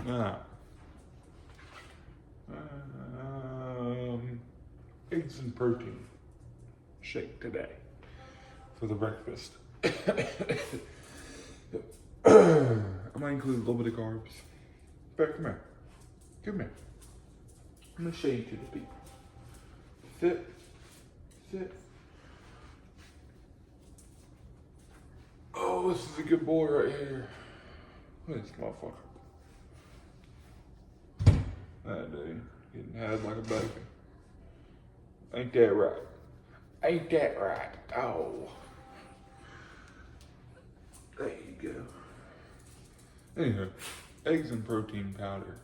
Now, eggs and protein shake today for the breakfast. I might include a little bit of carbs. Back, come here. Come here. I'm gonna show you to the people. Sit. Sit. Oh, this is a good boy right here. Look at this motherfucker. That dude getting had like a baby. Ain't that right? Ain't that right? Oh. There you go. Anywho, eggs and protein powder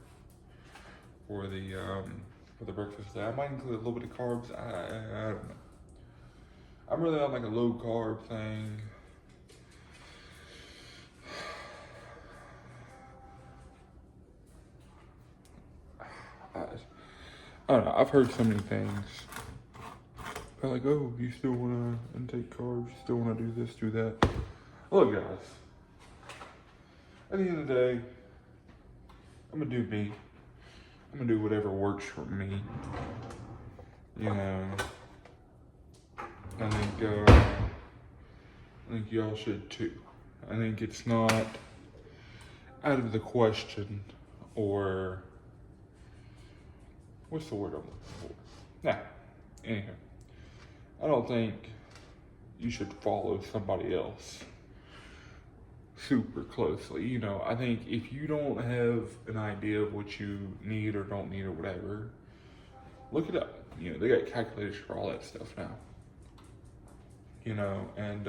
for the breakfast day. I might include a little bit of carbs. I don't know. I'm really on like a low carb thing. I don't know. I've heard so many things. They're like, oh, you still want to intake carbs? You still want to do this, do that? Look, guys. At the end of the day, I'm going to do me. I'm going to do whatever works for me. You know, I think y'all should too. I think it's not out of the question, or what's the word I'm looking for? Nah, anyhow, I don't think you should follow somebody else super closely. You know, I think if you don't have an idea of what you need or don't need or whatever, look it up. You know, they got calculators for all that stuff now. You know, and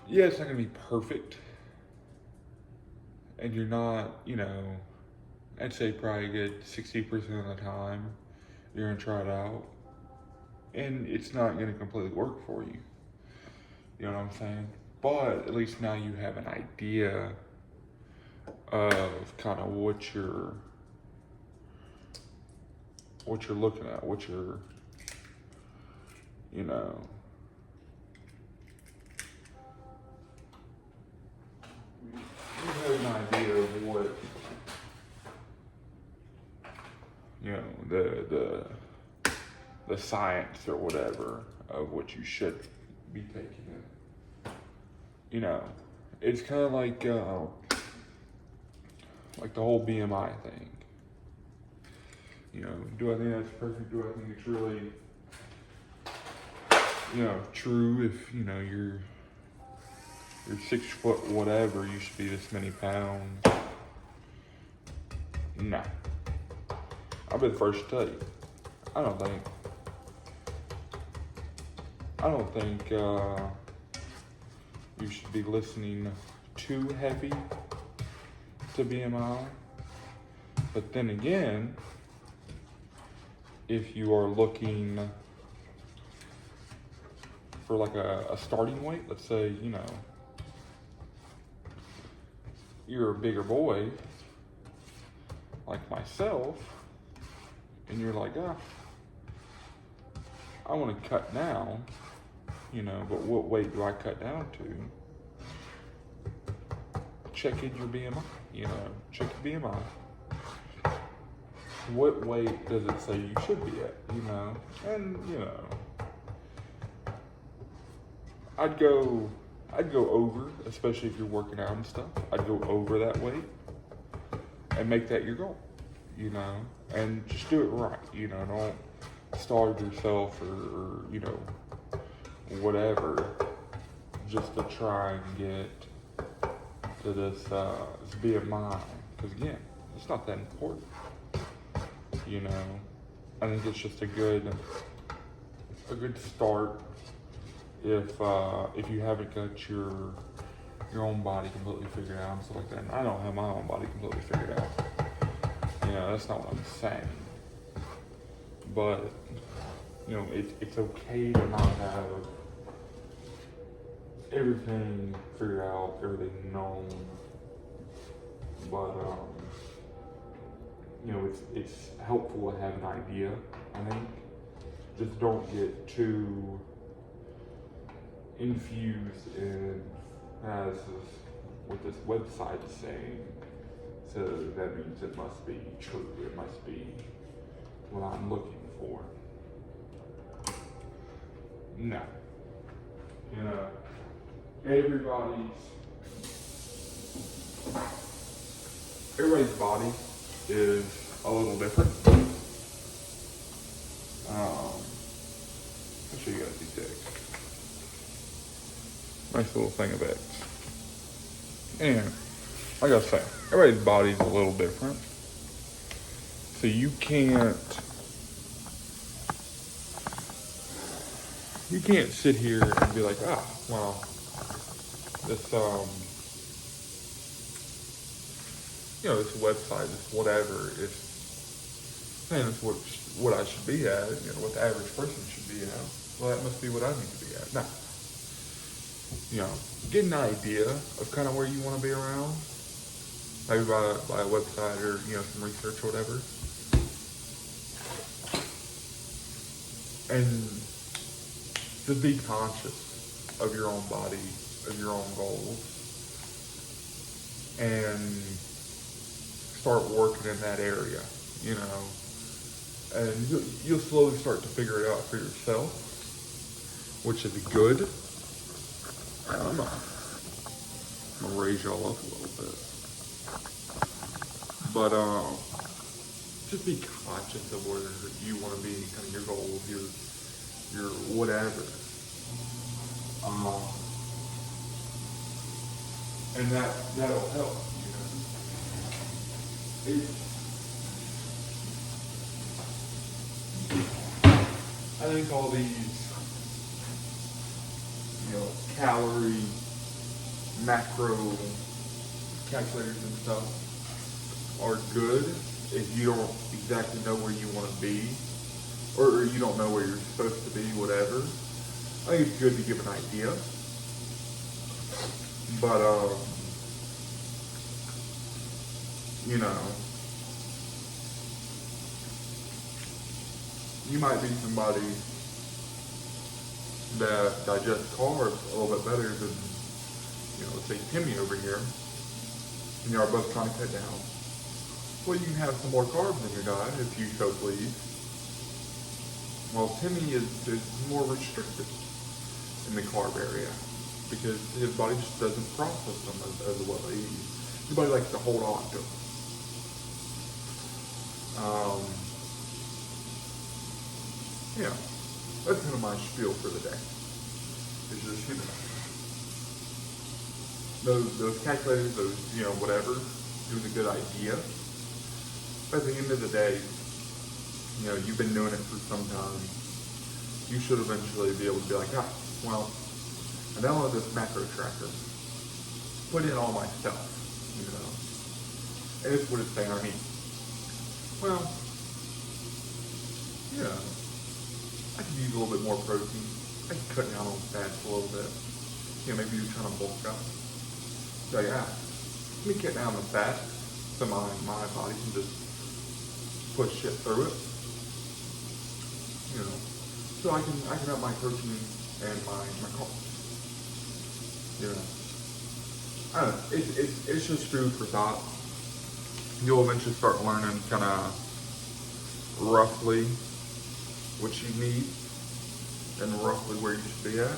yeah, it's not gonna be perfect. And you're not, you know, I'd say probably a good 60% of the time you're gonna try it out, and it's not gonna completely work for you. You know what I'm saying? But at least now you have an idea of kind of what you're looking at, what you're, you know, you have an idea of what, you know, the science or whatever of what you should be taking in. You know, it's kind of like the whole BMI thing. You know, do I think that's perfect? Do I think it's really, you know, true? If, you know, you're 6 foot whatever, you should be this many pounds. Nah. I'll be the first to tell you. I don't think you should be listening too heavy to BMI. But then again, if you are looking for like a starting weight, let's say, you know, you're a bigger boy like myself, and you're like, I want to cut down, you know, but what weight do I cut down to? Check in your BMI, you know, check your BMI. What weight does it say you should be at, you know? And, you know, I'd go over, especially if you're working out and stuff. I'd go over that weight and make that your goal, you know? And just do it right, you know, don't starve yourself or you know, whatever, just to try and get to this BMI. Because again, it's not that important, you know. I think it's just a good start if you haven't got your own body completely figured out and stuff like that. And I don't have my own body completely figured out. You know, that's not what I'm saying. But, you know, it's okay to not have everything figured out, everything known. But, you know, it's helpful to have an idea, I think. Just don't get too infused in This is what this website is saying. So that means it must be true. It must be what I'm looking for. No. You know, everybody's body is a little different. I'll show you guys these eggs. Nice little thing of eggs. And like I was saying, everybody's body's a little different. So you can't sit here and be like, well, this this website, this whatever, is saying it's what I should be at, what the average person should be at. Well, that must be what I need to be at. No. Get an idea of kind of where you want to be around, maybe by a website or, some research or whatever. And just be conscious of your own body, of your own goals, and start working in that area, and you'll slowly start to figure it out for yourself, which is good. I'm gonna raise y'all up a little bit, but just be conscious of where you want to be, kind of your goals, your whatever, and that'll help. I think all these, calorie, macro calculators and stuff are good if you don't exactly know where you want to be, or you don't know where you're supposed to be, whatever. I think it's good to give an idea, but you might be somebody that digests carbs a little bit better than, let's say Timmy over here, and y'all are both trying to cut down. Well, you can have some more carbs in your diet if you so please. Well, Timmy is more restricted in the carb area because his body just doesn't process them as well. His body likes to hold on to them. That's kind of my spiel for the day. It's just, those calculators, those, whatever, it was a good idea. But at the end of the day, you've been doing it for some time. You should eventually be able to be like, well, I downloaded this macro tracker, put in all my stuff, and it's what it's saying I need. Well, I could use a little bit more protein. I could cut down on fats a little bit. Maybe you're trying to bulk up. So let me cut down the fat so my body can just push shit through it. So I can have my protein and my carbs. I don't know. It's just food for thought. You'll eventually start learning kind of roughly what you need and roughly where you should be at.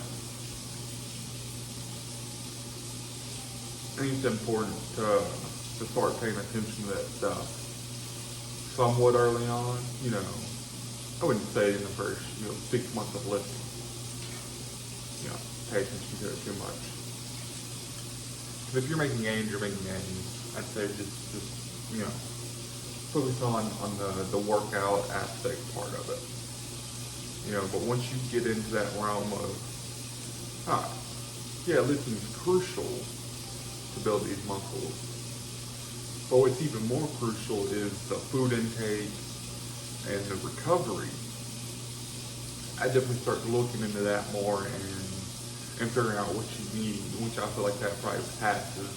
I think it's important to start paying attention to that stuff somewhat early on. I wouldn't say in the first 6 months of lifting, pay attention to it too much. But if you're making gains, I'd say just focus on the workout aspect part of it. But once you get into that realm of, lifting is crucial to build these muscles. But what's even more crucial is the food intake and the recovery. I definitely start looking into that more and figuring out what you need, which I feel like that probably passes.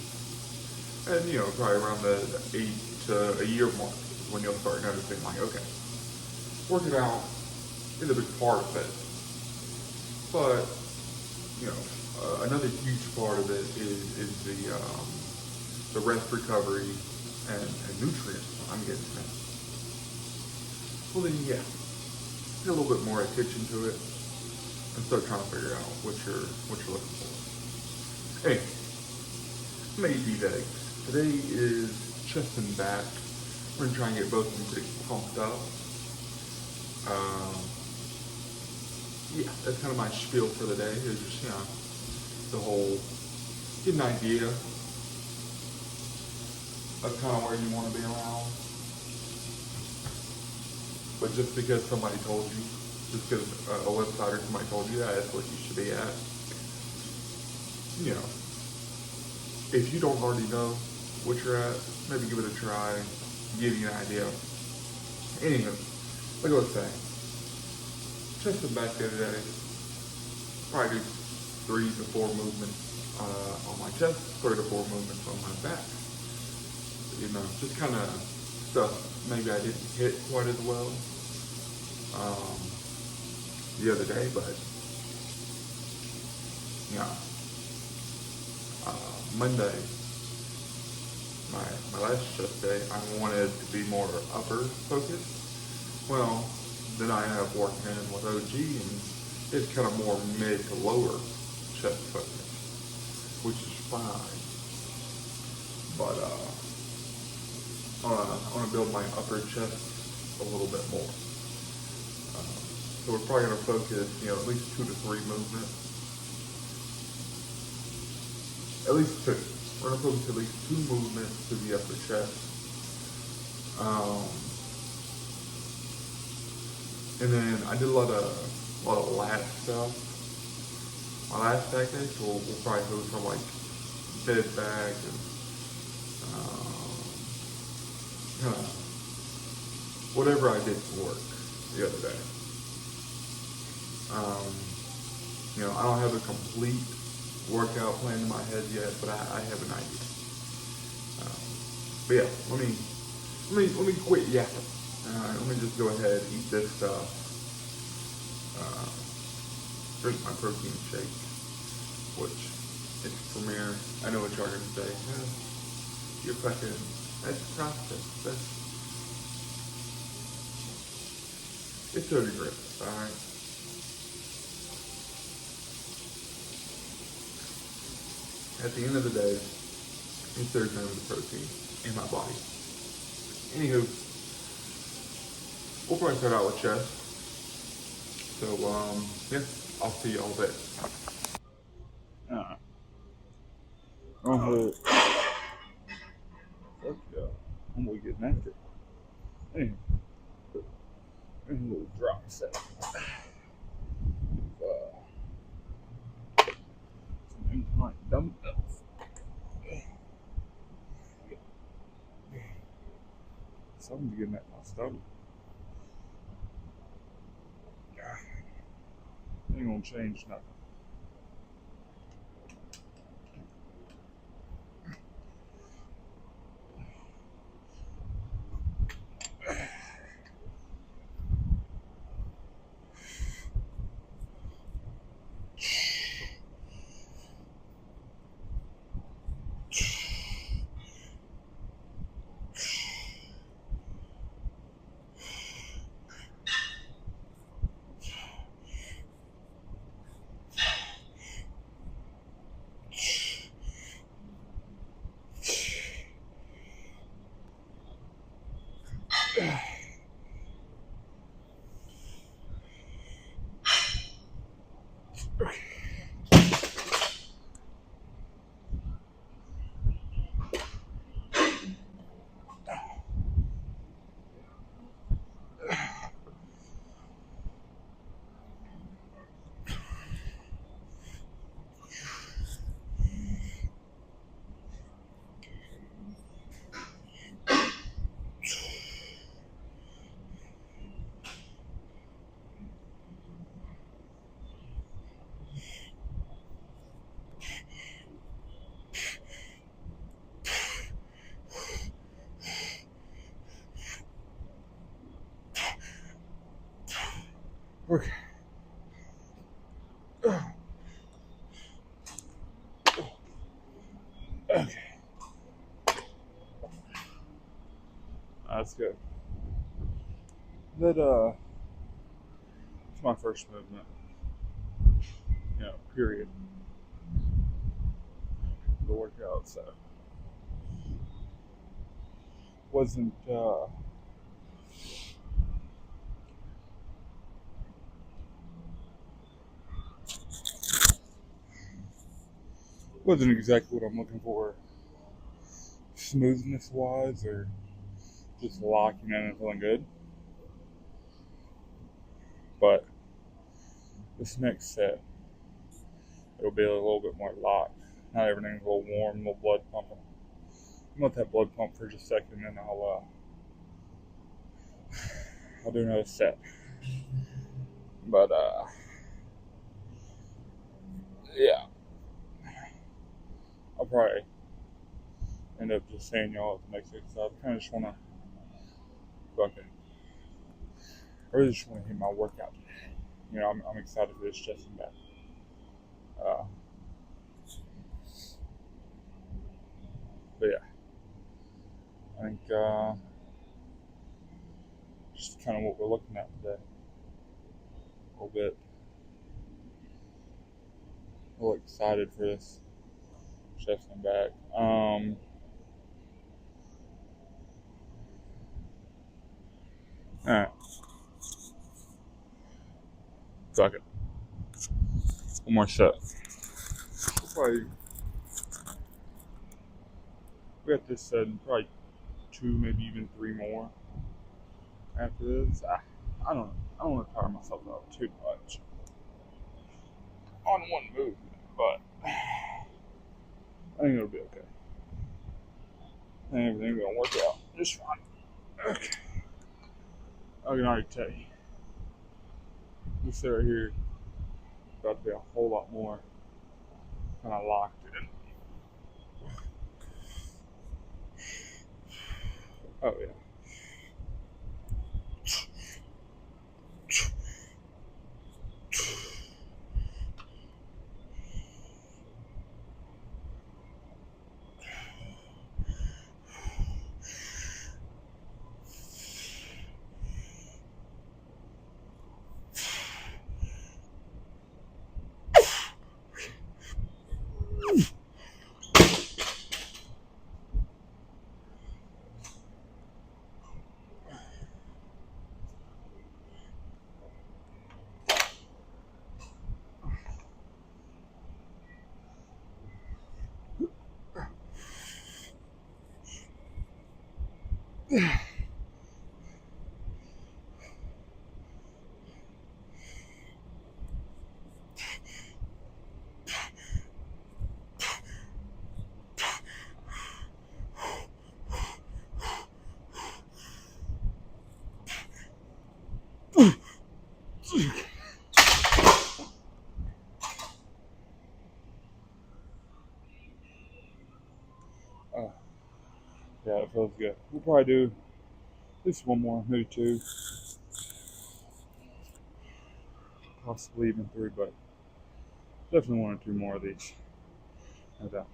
And probably around the 8 to a year mark is when you'll start noticing, like, okay, working out is a big part of it. But, another huge part of it is the rest recovery and nutrients I'm getting from it. Well then, yeah, pay a little bit more attention to it and start trying to figure out what you're looking for. Anyway, I'm gonna eat these eggs. Today is chest and back. We're gonna try and get both of them pretty pumped up. Yeah, that's kind of my spiel for the day. Is just the whole get an idea of kind of where you want to be around. But just because somebody told you, just because a website or somebody told you that's what you should be at, if you don't already know what you're at, maybe give it a try, give you an idea. Anywho, like I was saying, chest and back the other day, probably do 3 to 4 movements on my chest, 3 to 4 movements on my back. Just kind of stuff maybe I didn't hit quite as well the other day, but Monday, my last chest day, I wanted to be more upper focused. Well, then I have working in with OG, and it's kind of more mid to lower chest focus, which is fine. But I want to build my upper chest a little bit more. So we're probably going to focus, at least 2 to 3 movements. At least 2. We're going to focus at least 2 movements to the upper chest. And then I did a lot of lat stuff my last back day, so we'll probably focus on like dead back and whatever I did for work the other day. I don't have a complete workout plan in my head yet, but I have an idea. But yeah, let me quit yapping. Let me just go ahead and eat this stuff. Drink my protein shake, which it's Premier. I know what y'all are gonna say. You're fucking. That's processed. It's soda grits, alright? At the end of the day, it's there's none of the protein in my body. Anywho, we'll probably start out with chest. So, yeah, I'll see y'all there. Fuck yeah. I'm gonna get naked. Anyway, a little drop set. Some incline dumbbells. Something's getting at my stomach. Ain't gonna change nothing. Okay. Okay. That's good. It's my first movement. Period. The workout, so wasn't wasn't exactly what I'm looking for, smoothness wise, or just locking in and feeling good. But this next set, it'll be a little bit more locked. Not everything's a little warm, a little blood pumping. I'm gonna let that blood pump for just a second, and I'll do another set. But yeah, I'll probably end up just saying y'all at the next exercise. I kind of just wanna fucking, I really just wanna hit my workout. I'm excited for this chest and back. Uh, but yeah, I think just kind of what we're looking at today. A little bit, a little excited for this chest and back. Alright, fuck it. One more set. Probably, we got this set, probably 2, maybe even 3 more after this. I don't want to tire myself out too much on one movement, but I think it'll be okay. I think everything's gonna work out just fine. Okay. I can already tell you, this set right here is about to be a whole lot more kind of locked in. Oh yeah. Uh, yeah, it feels good. We'll probably do at least one more, maybe 2, possibly even 3, but definitely 1 or 2 more of these. No doubt.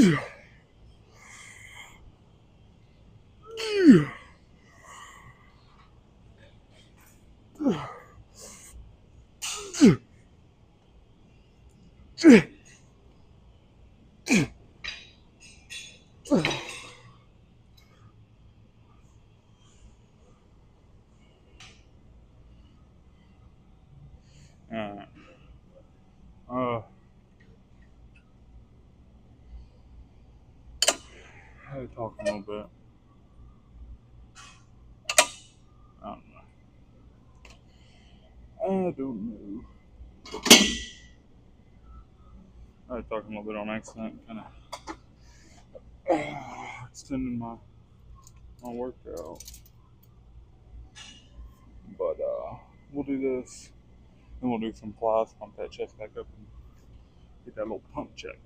Alright. I had to talk a little bit. I don't know. I don't know. I had to talk a little bit on accident, kind of extending my workout. But we'll do this, then we'll do some plies, pump that chest back up, and get that little pump check.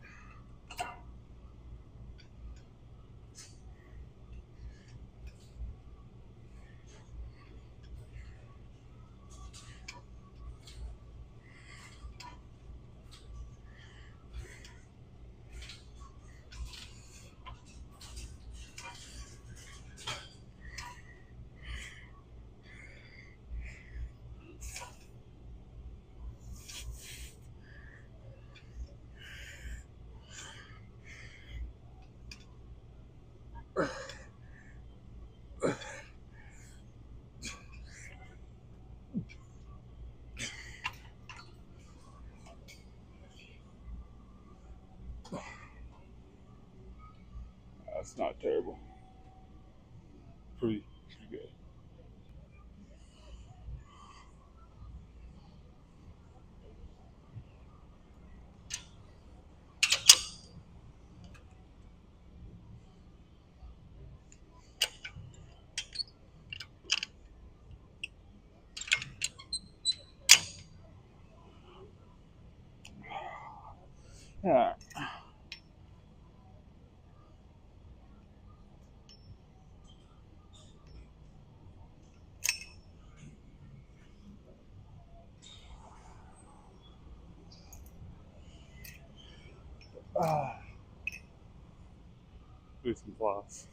That's not terrible. Pretty good. Yeah. Do some plies.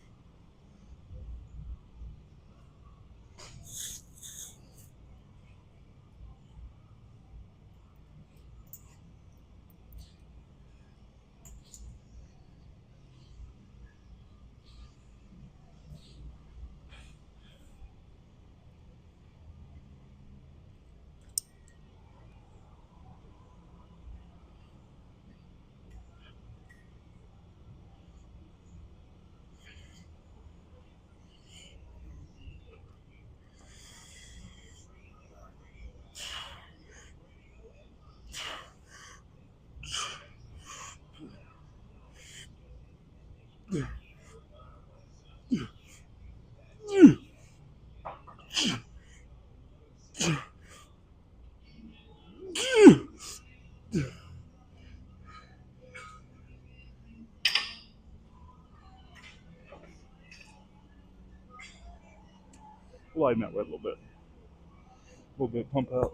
Lighten that weight a little bit pump out.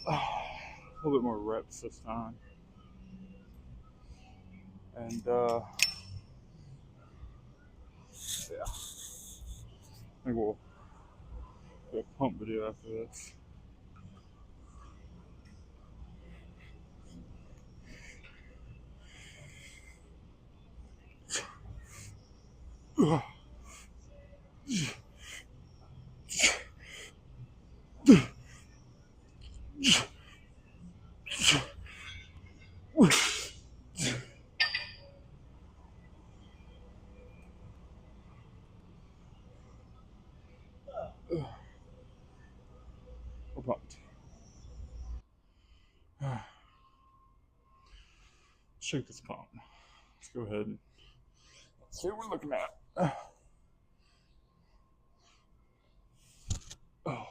A little bit more reps this time. And yeah, I think we'll do a pump video after this. We're pumped. Let's shake this pump. Let's go ahead and see what we're looking at. Oh.